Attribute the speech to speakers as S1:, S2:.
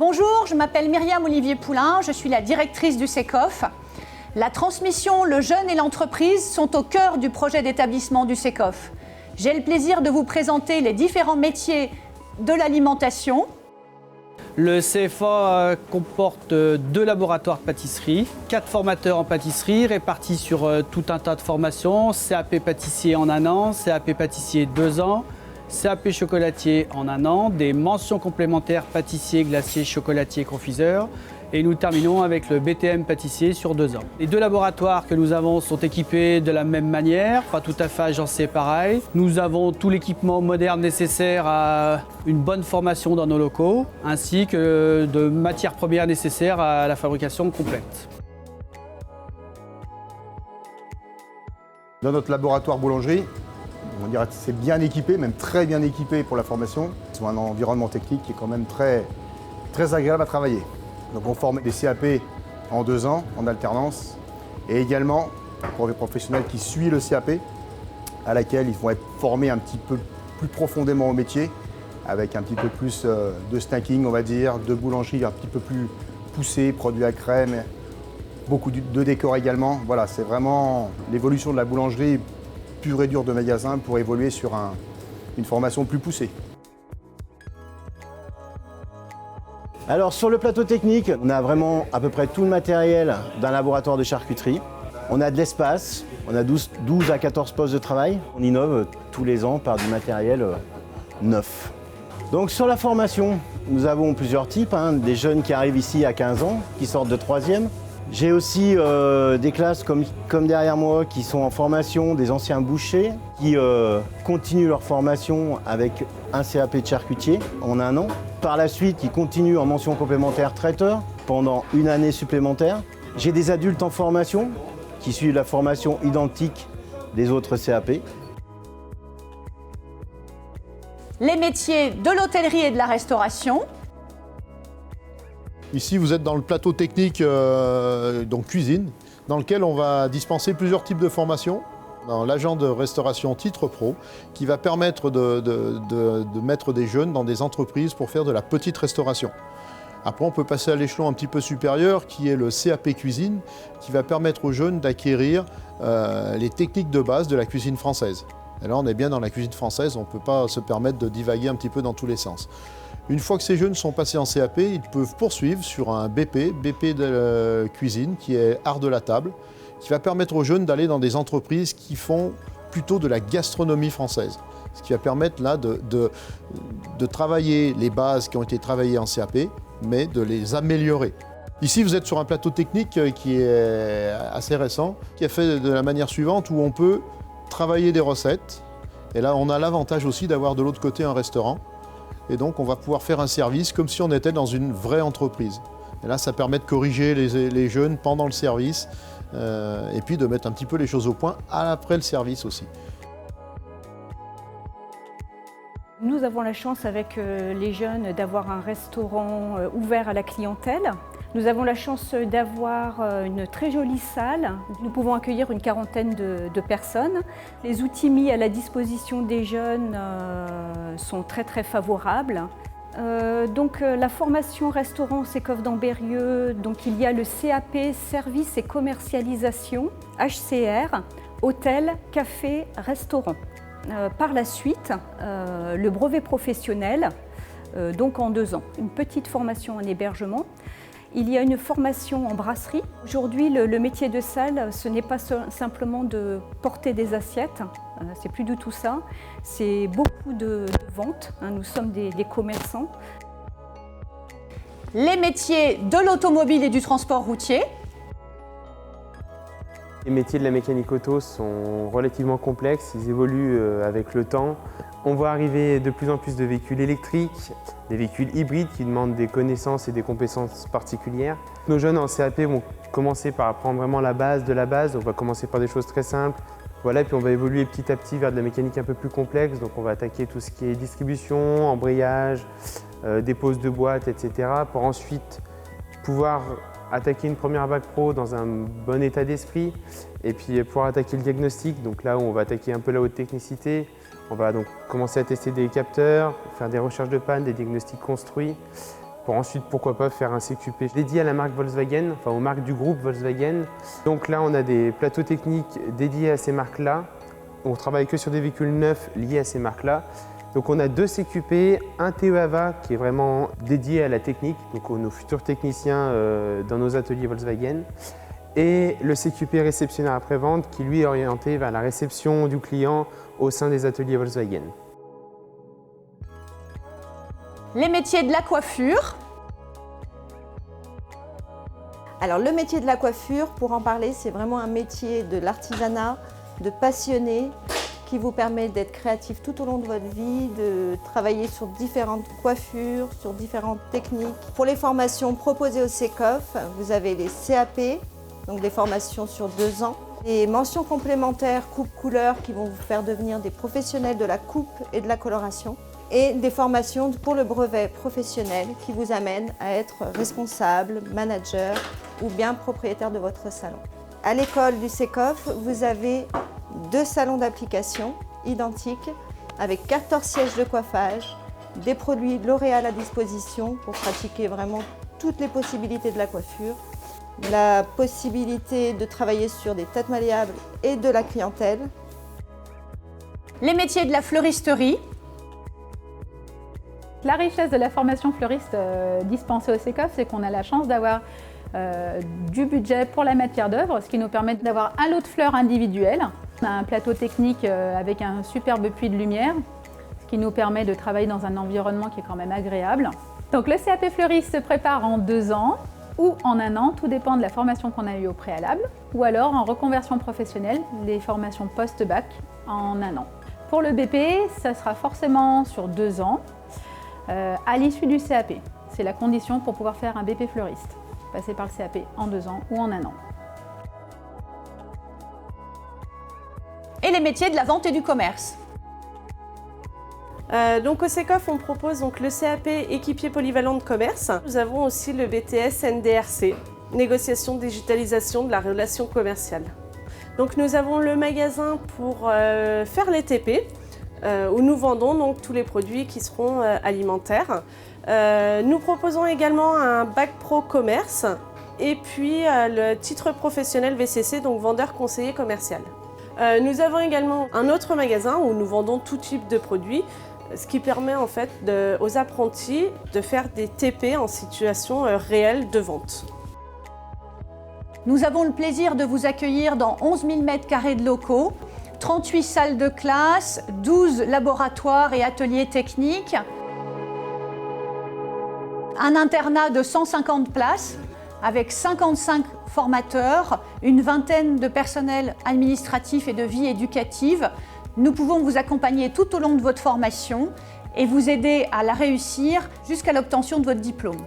S1: Bonjour, je m'appelle Myriam Olivier Poulain, je suis la directrice du SECOF. La transmission, le jeune et l'entreprise sont au cœur du projet d'établissement du SECOF. J'ai le plaisir de vous présenter les différents métiers de l'alimentation.
S2: Le CFA comporte 2 laboratoires de pâtisserie, 4 formateurs en pâtisserie répartis sur tout un tas de formations, CAP pâtissier en 1 an, CAP pâtissier 2 ans, CAP chocolatier en 1 an, des mentions complémentaires pâtissier, glacier, chocolatier, confiseur. Et nous terminons avec le BTM pâtissier sur 2 ans. Les 2 laboratoires que nous avons sont équipés de la même manière, pas tout à fait agencés pareil. Nous avons tout l'équipement moderne nécessaire à une bonne formation dans nos locaux, ainsi que de matières premières nécessaires à la fabrication complète.
S3: Dans notre laboratoire boulangerie, on dirait que c'est bien équipé, même très bien équipé pour la formation. C'est un environnement technique qui est quand même très agréable à travailler. Donc on forme des CAP en 2 ans, en alternance, et également pour les professionnels qui suivent le CAP, à laquelle ils vont être formés un petit peu plus profondément au métier, avec un petit peu plus de snacking, on va dire, de boulangerie un petit peu plus poussée, produits à crème, beaucoup de décor également. Voilà, c'est vraiment l'évolution de la boulangerie pure et dure de magasin pour évoluer sur une formation plus poussée.
S4: Alors sur le plateau technique, on a vraiment à peu près tout le matériel d'un laboratoire de charcuterie. On a de l'espace, on a 12 à 14 postes de travail. On innove tous les ans par du matériel neuf. Donc sur la formation, nous avons plusieurs types, des jeunes qui arrivent ici à 15 ans, qui sortent de 3e. J'ai aussi des classes comme derrière moi qui sont en formation, des anciens bouchers qui continuent leur formation avec un CAP de charcutier en 1 an. Par la suite, ils continuent en mention complémentaire traiteur pendant 1 année supplémentaire. J'ai des adultes en formation qui suivent la formation identique des autres CAP.
S1: Les métiers de l'hôtellerie et de la restauration.
S5: Ici, vous êtes dans le plateau technique, donc cuisine, dans lequel on va dispenser plusieurs types de formations. Dans l'agent de restauration Titre Pro, qui va permettre de mettre des jeunes dans des entreprises pour faire de la petite restauration. Après, on peut passer à l'échelon un petit peu supérieur, qui est le CAP cuisine, qui va permettre aux jeunes d'acquérir les techniques de base de la cuisine française. Et là, on est bien dans la cuisine française, on ne peut pas se permettre de divaguer un petit peu dans tous les sens. Une fois que ces jeunes sont passés en CAP, ils peuvent poursuivre sur un BP de cuisine, qui est art de la table, qui va permettre aux jeunes d'aller dans des entreprises qui font plutôt de la gastronomie française. Ce qui va permettre là de travailler les bases qui ont été travaillées en CAP, mais de les améliorer. Ici, vous êtes sur un plateau technique qui est assez récent, qui est fait de la manière suivante, où on peut travailler des recettes. Et là, on a l'avantage aussi d'avoir de l'autre côté un restaurant. Et donc, on va pouvoir faire un service comme si on était dans une vraie entreprise. Et là, ça permet de corriger les jeunes pendant le service et puis de mettre un petit peu les choses au point après le service aussi.
S6: Nous avons la chance avec les jeunes d'avoir un restaurant ouvert à la clientèle. Nous avons la chance d'avoir une très jolie salle. Nous pouvons accueillir une 40aine de personnes. Les outils mis à la disposition des jeunes sont très favorables. La formation restaurant au SECOF d'Ambérieu, donc il y a le CAP service et commercialisation, HCR, hôtel, café, restaurant. Par la suite, le brevet professionnel, donc en 2 ans. Une petite formation en hébergement. Il y a une formation en brasserie. Aujourd'hui, le métier de salle, ce n'est pas simplement de porter des assiettes, c'est plus du tout ça. C'est beaucoup de vente, nous sommes des commerçants.
S1: Les métiers de l'automobile et du transport routier.
S7: Les métiers de la mécanique auto sont relativement complexes, ils évoluent avec le temps. On voit arriver de plus en plus de véhicules électriques, des véhicules hybrides qui demandent des connaissances et des compétences particulières. Nos jeunes en CAP vont commencer par apprendre vraiment la base de la base, on va commencer par des choses très simples. Voilà, puis on va évoluer petit à petit vers de la mécanique un peu plus complexe, donc on va attaquer tout ce qui est distribution, embrayage, dépose de boîtes, etc. pour ensuite pouvoir attaquer une première bac pro dans un bon état d'esprit et puis pouvoir attaquer le diagnostic, donc là où on va attaquer un peu la haute technicité. On va donc commencer à tester des capteurs, faire des recherches de panne, des diagnostics construits pour ensuite, pourquoi pas, faire un CQP dédié à la marque Volkswagen, enfin aux marques du groupe Volkswagen. Donc là, on a des plateaux techniques dédiés à ces marques-là. On travaille que sur des véhicules neufs liés à ces marques-là. Donc on a 2 CQP, un TEAVA qui est vraiment dédié à la technique, donc nos futurs techniciens dans nos ateliers Volkswagen, et le CQP réceptionnaire après-vente qui lui est orienté vers la réception du client au sein des ateliers Volkswagen.
S1: Les métiers de la coiffure.
S8: Alors le métier de la coiffure, pour en parler, c'est vraiment un métier de l'artisanat, de passionné, qui vous permet d'être créatif tout au long de votre vie, de travailler sur différentes coiffures, sur différentes techniques. Pour les formations proposées au CECOF, vous avez les CAP, donc des formations sur 2 ans, des mentions complémentaires coupe-couleur qui vont vous faire devenir des professionnels de la coupe et de la coloration, et des formations pour le brevet professionnel qui vous amènent à être responsable, manager ou bien propriétaire de votre salon. À l'école du CECOF, vous avez 2 salons d'application identiques avec 14 sièges de coiffage, des produits L'Oréal à disposition pour pratiquer vraiment toutes les possibilités de la coiffure, la possibilité de travailler sur des têtes malléables et de la clientèle.
S1: Les métiers de la fleuristerie.
S9: La richesse de la formation fleuriste dispensée au CECOF, c'est qu'on a la chance d'avoir du budget pour la matière d'œuvre, ce qui nous permet d'avoir un lot de fleurs individuelles. On a un plateau technique avec un superbe puits de lumière, ce qui nous permet de travailler dans un environnement qui est quand même agréable. Donc le CAP fleuriste se prépare en 2 ans ou en 1 an, tout dépend de la formation qu'on a eue au préalable, ou alors en reconversion professionnelle, les formations post-bac en 1 an. Pour le BP, ça sera forcément sur 2 ans, à l'issue du CAP. C'est la condition pour pouvoir faire un BP fleuriste, passer par le CAP en 2 ans ou en 1 an.
S1: Et les métiers de la vente et du commerce.
S10: Donc au CECOF, on propose donc le CAP équipier polyvalent de commerce. Nous avons aussi le BTS NDRC, négociation digitalisation de la relation commerciale. Donc nous avons le magasin pour faire les TP, où nous vendons donc tous les produits qui seront alimentaires. Nous proposons également un bac pro commerce et puis le titre professionnel VCC, donc vendeur conseiller commercial. Nous avons également un autre magasin où nous vendons tout type de produits, ce qui permet en fait aux apprentis de faire des TP en situation réelle de vente.
S1: Nous avons le plaisir de vous accueillir dans 11 000 m² de locaux, 38 salles de classe, 12 laboratoires et ateliers techniques, un internat de 150 places avec 55 formateurs, une vingtaine de personnels administratifs et de vie éducative. Nous pouvons vous accompagner tout au long de votre formation et vous aider à la réussir jusqu'à l'obtention de votre diplôme.